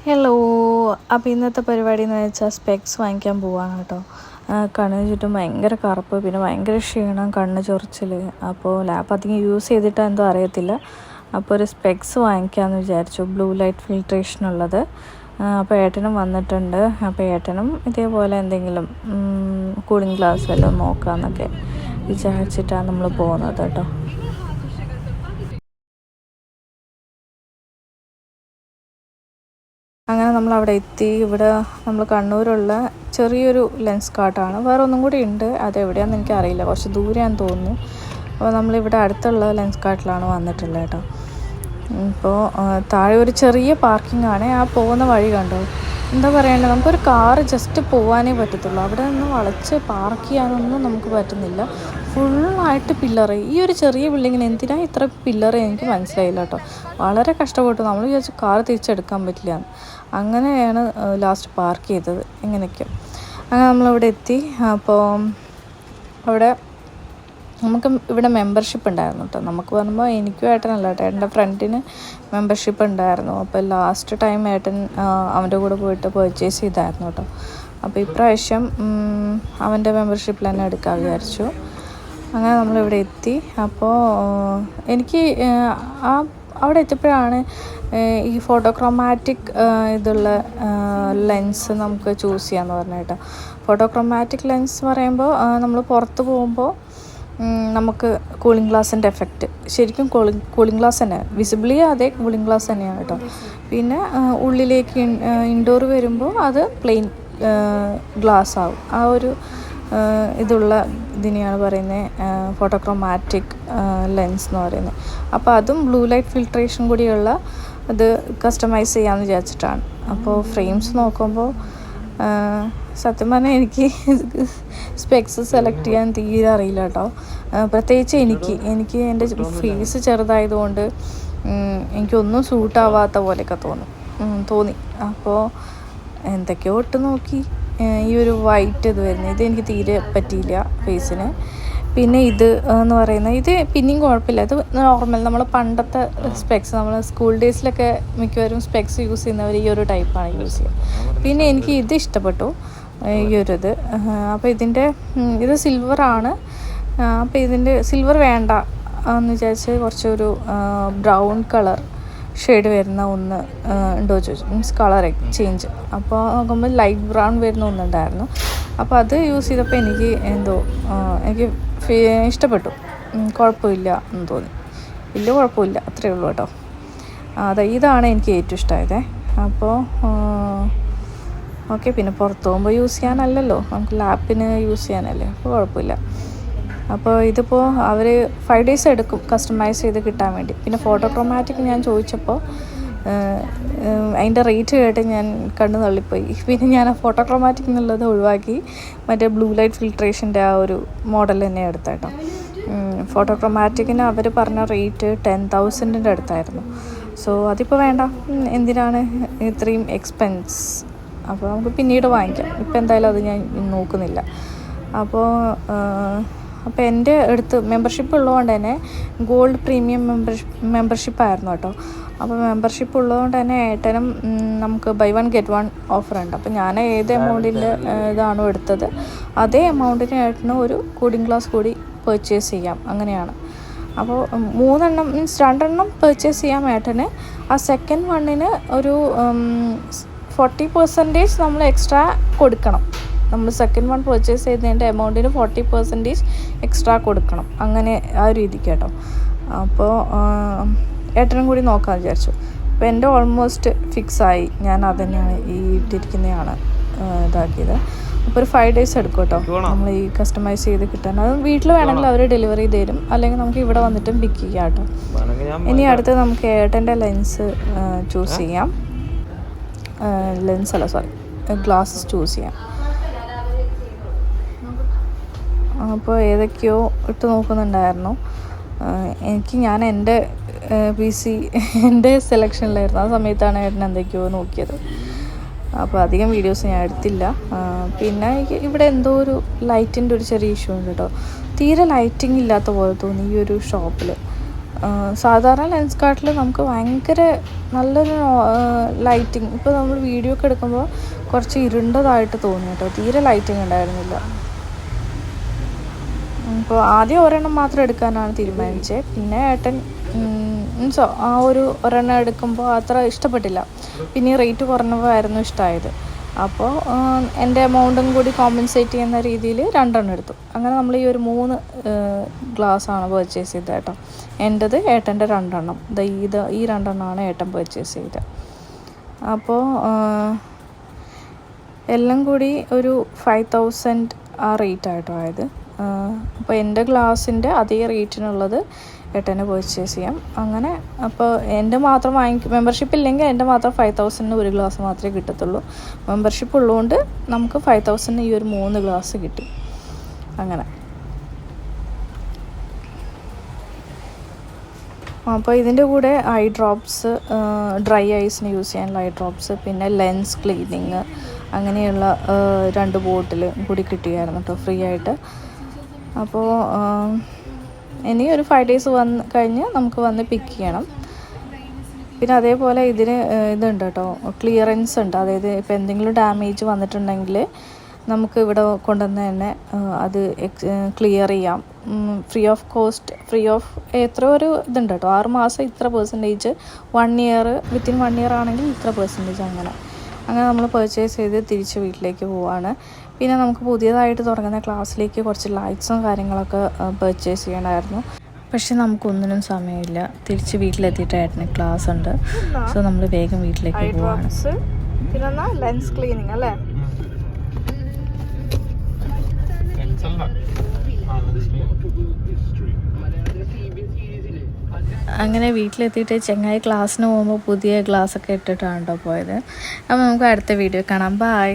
Hello. അപ്പോൾ ഇന്നത്തെ പരിപാടി എന്ന് വെച്ചാൽ സ്പെക്സ് വാങ്ങിക്കാൻ പോവാണ് കേട്ടോ. കണ്ണിന് ചുറ്റും ഭയങ്കര കറുപ്പ്, പിന്നെ ഭയങ്കര ക്ഷീണം, കണ്ണ് ചൊറിച്ചിൽ. അപ്പോൾ ലാപ്പ് അധികം യൂസ് ചെയ്തിട്ടോ എന്തോ അറിയത്തില്ല. അപ്പോൾ ഒരു സ്പെക്സ് വാങ്ങിക്കാമെന്ന് വിചാരിച്ചു, ബ്ലൂ ലൈറ്റ് ഫിൽട്രേഷനുള്ളത്. അപ്പോൾ ഏട്ടനും വന്നിട്ടുണ്ട്. അപ്പോൾ ഏട്ടനും ഇതേപോലെ എന്തെങ്കിലും കൂളിംഗ് ഗ്ലാസ് വല്ലതും നോക്കാമെന്നൊക്കെ വിചാരിച്ചിട്ടാണ് നമ്മൾ പോകുന്നത് കേട്ടോ. അങ്ങനെ നമ്മൾ അവിടെ എത്തി. ഇവിടെ നമ്മൾ കണ്ണൂരുള്ള ചെറിയൊരു ലെൻസ് കാർട്ടാണ്. വേറെ ഒന്നും കൂടി ഉണ്ട്, അതെവിടെയാണെന്ന് എനിക്കറിയില്ല, കുറച്ച് ദൂരെയാണെന്ന് തോന്നുന്നു. അപ്പോൾ നമ്മളിവിടെ അടുത്തുള്ള ലെൻസ് കാർട്ടിലാണ് വന്നിട്ടുള്ളത് കേട്ടോ. ഇപ്പോൾ താഴെ ഒരു ചെറിയ പാർക്കിംഗ് ആണ്. ആ പോകുന്ന വഴി കണ്ടോ, എന്താ പറയണ്ടത്, നമുക്കൊരു കാറ് ജസ്റ്റ് പോകാനേ പറ്റത്തുള്ളൂ. അവിടെ നിന്ന് വളച്ച് പാർക്ക് ചെയ്യാനൊന്നും നമുക്ക് പറ്റുന്നില്ല. ഫുള്ളായിട്ട് പില്ലറ്. ഈ ഒരു ചെറിയ ബിൽഡിങ്ങിന് എന്തിനാണ് ഇത്ര പില്ലറ് എനിക്ക് മനസ്സിലായില്ല കേട്ടോ. വളരെ കഷ്ടപ്പെട്ടു. നമ്മൾ വിചാരിച്ചു കാറ് തിരിച്ചെടുക്കാൻ പറ്റില്ല എന്ന്. അങ്ങനെയാണ് ലാസ്റ്റ് പാർക്ക് ചെയ്തത്. ഇങ്ങനെയൊക്കെ അങ്ങനെ നമ്മളിവിടെ എത്തി. അപ്പോൾ അവിടെ നമുക്ക് ഇവിടെ മെമ്പർഷിപ്പ് ഉണ്ടായിരുന്നു കേട്ടോ. നമുക്ക് പറയുമ്പോൾ എനിക്കും ഏട്ടനല്ല കേട്ടോ, എൻ്റെ ഫ്രണ്ടിന് മെമ്പർഷിപ്പ് ഉണ്ടായിരുന്നു. അപ്പോൾ ലാസ്റ്റ് ടൈം ഏട്ടൻ അവൻ്റെ കൂടെ പോയിട്ട് പർച്ചേസ് ചെയ്തായിരുന്നു കേട്ടോ. അപ്പോൾ ഇപ്രാവശ്യം അവൻ്റെ മെമ്പർഷിപ്പിൽ തന്നെ എടുക്കാൻ വിചാരിച്ചു. അങ്ങനെ നമ്മളിവിടെ എത്തി. അപ്പോൾ എനിക്ക് അവിടെ എത്തിയപ്പോഴാണ് ഈ ഫോട്ടോക്രോമാറ്റിക് ഇതുള്ള ലെൻസ് നമുക്ക് ചൂസ് ചെയ്യാമെന്ന് പറഞ്ഞു കേട്ടോ. ഫോട്ടോക്രോമാറ്റിക് ലെൻസ് പറയുമ്പോൾ നമ്മൾ പുറത്ത് പോകുമ്പോൾ നമുക്ക് കൂളിംഗ് ഗ്ലാസിൻ്റെ എഫക്റ്റ്, ശരിക്കും കൂളിംഗ് ഗ്ലാസ് തന്നെ, വിസിബിളി അതേ കൂളിംഗ് ഗ്ലാസ് തന്നെയാണ് കേട്ടോ. പിന്നെ ഉള്ളിലേക്ക് ഇൻഡോർ വരുമ്പോൾ അത് പ്ലെയിൻ ഗ്ലാസ് ആവും. ആ ഒരു ഇതുള്ള ഇതിനെയാണ് പറയുന്നത് ഫോട്ടോക്രോമാറ്റിക് ലെൻസ് എന്ന് പറയുന്നത്. അപ്പോൾ അതും ബ്ലൂ ലൈറ്റ് ഫിൽട്രേഷൻ കൂടിയുള്ള ഇത് കസ്റ്റമൈസ് ചെയ്യാമെന്ന് വിചാരിച്ചിട്ടാണ്. അപ്പോൾ ഫ്രെയിംസ് നോക്കുമ്പോൾ സത്യം പറഞ്ഞാൽ എനിക്ക് സ്പെക്സ് സെലക്ട് ചെയ്യാൻ തീരെ അറിയില്ല കേട്ടോ. പ്രത്യേകിച്ച് എനിക്ക് എൻ്റെ ഫേസ് ചെറുതായതുകൊണ്ട് എനിക്കൊന്നും സൂട്ടാവാത്ത പോലെയൊക്കെ തോന്നി. അപ്പോൾ എന്തൊക്കെയോ ഇട്ട് നോക്കി. ഈ ഒരു വൈറ്റ് ഇത് വരുന്നത്, ഇത് എനിക്ക് തീരെ പറ്റിയില്ല ഫേസിന്. പിന്നെ ഇത് എന്ന് പറയുന്നത്, ഇത് പിന്നെയും കുഴപ്പമില്ല, ഇത് നോർമൽ നമ്മൾ പണ്ടത്തെ സ്പെക്സ്, നമ്മൾ സ്കൂൾ ഡേയ്സിലൊക്കെ മിക്കവരും സ്പെക്സ് യൂസ് ചെയ്യുന്നവർ ഈ ഒരു ടൈപ്പാണ് യൂസ് ചെയ്യുക. പിന്നെ എനിക്ക് ഇത് ഇഷ്ടപ്പെട്ടു, ഈ ഒരു ഇത്. അപ്പോൾ ഇത് സിൽവറാണ്. അപ്പോൾ ഇതിൻ്റെ സിൽവർ വേണ്ട എന്ന് വിചാരിച്ച് കുറച്ചൊരു ബ്രൗൺ കളർ ഷെയ്ഡ് വരുന്ന ഒന്ന് ഉണ്ടോ ചോദിച്ചു, മീൻസ് കളർ ചേഞ്ച്. അപ്പോൾ നോക്കുമ്പോൾ ലൈറ്റ് ബ്രൗൺ വരുന്ന ഒന്നുണ്ടായിരുന്നു. അപ്പോൾ അത് യൂസ് ചെയ്തപ്പോൾ എനിക്ക് എനിക്ക് ഇഷ്ടപ്പെട്ടു. കുഴപ്പമില്ല എന്ന് തോന്നി. വലിയ കുഴപ്പമില്ല, അത്രയേ ഉള്ളൂ കേട്ടോ. ഇതാണ് എനിക്ക് ഏറ്റവും ഇഷ്ടമായത്. അപ്പോൾ ഓക്കെ. പിന്നെ പുറത്ത് പോകുമ്പോൾ യൂസ് ചെയ്യാനല്ലല്ലോ, നമുക്ക് ലാപ്പിന് യൂസ് ചെയ്യാനല്ലേ, അപ്പോൾ കുഴപ്പമില്ല. അപ്പോൾ ഇതിപ്പോൾ അവർ 5 days എടുക്കും കസ്റ്റമൈസ് ചെയ്ത് കിട്ടാൻ വേണ്ടി. പിന്നെ ഫോട്ടോക്രോമാറ്റിക് ഞാൻ ചോദിച്ചപ്പോൾ അതിൻ്റെ റേറ്റ് കേട്ട് ഞാൻ കണ്ണു തള്ളിപ്പോയി. പിന്നെ ഞാൻ ആ ഫോട്ടോക്രോമാറ്റിക് എന്നുള്ളത് ഒഴിവാക്കി മറ്റേ ബ്ലൂ ലൈറ്റ് ഫിൽട്രേഷൻ്റെ ആ ഒരു മോഡൽ തന്നെ എടുത്ത കേട്ടോ. ഫോട്ടോക്രോമാറ്റിക്കിന് അവർ പറഞ്ഞ റേറ്റ് 10,000 അടുത്തായിരുന്നു. സോ അതിപ്പോൾ വേണ്ട, എന്തിനാണ് ഇത്രയും എക്സ്പെൻസ്. അപ്പോൾ നമുക്ക് പിന്നീട് വാങ്ങിക്കാം, ഇപ്പോൾ എന്തായാലും അത് ഞാൻ നോക്കുന്നില്ല. അപ്പോൾ എൻ്റെ അടുത്ത് മെമ്പർഷിപ്പ് ഉള്ളതുകൊണ്ട് തന്നെ ഗോൾഡ് പ്രീമിയം മെമ്പർഷിപ്പായിരുന്നു കേട്ടോ. അപ്പോൾ മെമ്പർഷിപ്പ് ഉള്ളതുകൊണ്ട് തന്നെ ഏട്ടനും നമുക്ക് ബൈ 1 get 1 ഓഫർ ഉണ്ട്. അപ്പോൾ ഞാൻ ഏത് എമൗണ്ടിൻ്റെ ഇതാണോ എടുത്തത് അതേ എമൗണ്ടിന് ഏട്ടനും ഒരു കൂളിംഗ് ഗ്ലാസ് കൂടി പർച്ചേസ് ചെയ്യാം, അങ്ങനെയാണ്. അപ്പോൾ 3 മീൻസ് 2 പർച്ചേസ് ചെയ്യാം ഏട്ടന്. ആ സെക്കൻഡ് വണ്ണിന് ഒരു 40% നമ്മൾ എക്സ്ട്രാ കൊടുക്കണം. നമ്മൾ സെക്കൻഡ് വൺ പർച്ചേസ് ചെയ്തതിൻ്റെ എമൗണ്ടിന് 40% എക്സ്ട്രാ കൊടുക്കണം, അങ്ങനെ ആ ഒരു രീതിക്ക് കേട്ടോ. അപ്പോൾ ഏട്ടനും കൂടി നോക്കാമെന്ന് വിചാരിച്ചു. അപ്പോൾ എൻ്റെ ഓൾമോസ്റ്റ് ഫിക്സായി. ഞാൻ അത് തന്നെയാണ് ഈ ഇട്ടിരിക്കുന്നതാണ് ഇതാക്കിയത്. അപ്പോൾ ഒരു 5 days എടുക്കും കേട്ടോ നമ്മൾ ഈ കസ്റ്റമൈസ് ചെയ്ത് കിട്ടാൻ. അത് വീട്ടിൽ വേണമെങ്കിൽ അവർ ഡെലിവറി തരും, അല്ലെങ്കിൽ നമുക്ക് ഇവിടെ വന്നിട്ടും പിക്ക് ചെയ്യാം കേട്ടോ. ഇനി അടുത്ത് നമുക്ക് ഏട്ടൻ്റെ ലെൻസ് ചൂസ് ചെയ്യാം. ഗ്ലാസ്സസ് ചൂസ് ചെയ്യാം. അപ്പോൾ ഏതൊക്കെയോ ഇട്ട് നോക്കുന്നുണ്ടായിരുന്നു. ഞാൻ എൻ്റെ PC എൻ്റെ സെലക്ഷനിലായിരുന്നു. ആ സമയത്താണ് ഏട്ടൻ എന്തൊക്കെയോ നോക്കിയത്. അപ്പോൾ അധികം വീഡിയോസ് ഞാൻ എടുത്തില്ല. പിന്നെ ഇവിടെ എന്തോ ഒരു ലൈറ്റിൻ്റെ ഒരു ചെറിയ ഇഷ്യൂ ഉണ്ട് കേട്ടോ. തീരെ ലൈറ്റിംഗ് ഇല്ലാത്ത പോലെ തോന്നി ഈ ഒരു ഷോപ്പിൽ. സാധാരണ ലെൻസ് കാർട്ടിൽ നമുക്ക് ഭയങ്കര നല്ലൊരു ലൈറ്റിങ്, ഇപ്പോൾ നമ്മൾ വീഡിയോ ഒക്കെ എടുക്കുമ്പോൾ കുറച്ച് ഇരുണ്ടതായിട്ട് തോന്നി കേട്ടോ, തീരെ ലൈറ്റിങ് ഉണ്ടായിരുന്നില്ല. അപ്പോൾ ആദ്യം ഒരെണ്ണം മാത്രം എടുക്കാനാണ് തീരുമാനിച്ചത്. പിന്നെ ഏട്ടൻ ആ ഒരെണ്ണം എടുക്കുമ്പോൾ അത്ര ഇഷ്ടപ്പെട്ടില്ല, പിന്നെ റേറ്റ് കുറഞ്ഞതായിരുന്നു ഇഷ്ടമായത്. അപ്പോൾ എൻ്റെ എമൗണ്ടും കൂടി കോമ്പൻസേറ്റ് ചെയ്യുന്ന രീതിയിൽ 2 എണ്ണം എടുത്തു. അങ്ങനെ നമ്മൾ ഈ ഒരു 3 ഗ്ലാസ്സാണ് പർച്ചേസ് ചെയ്തത് കേട്ടോ. എൻ്റെത്, ഏട്ടൻ്റെ 2 എണ്ണം. ഈ 2 എണ്ണമാണ് ഏട്ടൻ പർച്ചേസ് ചെയ്തത്. അപ്പോൾ എല്ലാം കൂടി ഒരു 5000 ആ റേറ്റ് ആയിട്ടോ ആയത്. അപ്പോൾ എൻ്റെ ഗ്ലാസിൻ്റെ അതേ റേറ്റിനുള്ളത് ഏട്ടനെ പർച്ചേസ് ചെയ്യാം. അങ്ങനെ അപ്പോൾ എൻ്റെ മാത്രം മെമ്പർഷിപ്പ് ഇല്ലെങ്കിൽ എൻ്റെ മാത്രം 5000 ഒരു ഗ്ലാസ് മാത്രമേ കിട്ടത്തുള്ളൂ. മെമ്പർഷിപ്പ് ഉള്ളതുകൊണ്ട് നമുക്ക് 5000 ഈ ഒരു 3 ഗ്ലാസ് കിട്ടി. അങ്ങനെ അപ്പോൾ ഇതിൻ്റെ കൂടെ ഐ ഡ്രോപ്സ്, ഡ്രൈ ഐസിന് യൂസ് ചെയ്യാനുള്ള ഐ ഡ്രോപ്സ്, പിന്നെ ലെൻസ് ക്ലീനിങ്, അങ്ങനെയുള്ള 2 ബോട്ടിൽ കൂടി കിട്ടിയായിരുന്നു കേട്ടോ, ഫ്രീ ആയിട്ട്. അപ്പോൾ ഇനി ഒരു 5 days കഴിഞ്ഞ് നമുക്ക് വന്ന് പിക്ക് ചെയ്യണം. പിന്നെ അതേപോലെ ഇതിന് ഇതുണ്ട് കേട്ടോ, ക്ലിയറൻസ് ഉണ്ട്. അതായത് ഇപ്പോൾ എന്തെങ്കിലും ഡാമേജ് വന്നിട്ടുണ്ടെങ്കിൽ നമുക്ക് ഇവിടെ കൊണ്ടുവന്ന് തന്നെ അത് ക്ലിയർ ചെയ്യാം, ഫ്രീ ഓഫ് കോസ്റ്റ്, എത്ര ഒരു ഇതുണ്ട് കേട്ടോ. 6 മാസം ഇത്ര %, 1 year, വിത്തിൻ 1 year ആണെങ്കിൽ ഇത്ര %, അങ്ങനെ നമ്മൾ പർച്ചേസ് ചെയ്ത് തിരിച്ച് വീട്ടിലേക്ക് പോവാണ്. പിന്നെ നമുക്ക് പുതിയതായിട്ട് തുടങ്ങുന്ന ക്ലാസ്സിലേക്ക് കുറച്ച് ലൈറ്റ്സും കാര്യങ്ങളൊക്കെ പർച്ചേസ് ചെയ്യണമായിരുന്നു. പക്ഷെ നമുക്കൊന്നിനും സമയമില്ല. തിരിച്ച് വീട്ടിലെത്തിയിട്ട് ഏട്ടന് ക്ലാസ് ഉണ്ട്. സോ നമ്മൾ വേഗം വീട്ടിലേക്ക് പോവാണ്. പിന്നെ ലെൻസ് ക്ലീനിങ് അല്ലേ, അങ്ങനെ വീട്ടിലെത്തിയിട്ട് ചെങ്ങായി ക്ലാസ്സിന് പോകുമ്പോൾ പുതിയ ഗ്ലാസ്സൊക്കെ ഇട്ടിട്ടാണ് കേട്ടോ പോയത്. അപ്പോൾ നമുക്ക് അടുത്ത വീഡിയോ കാണാം. ബൈ.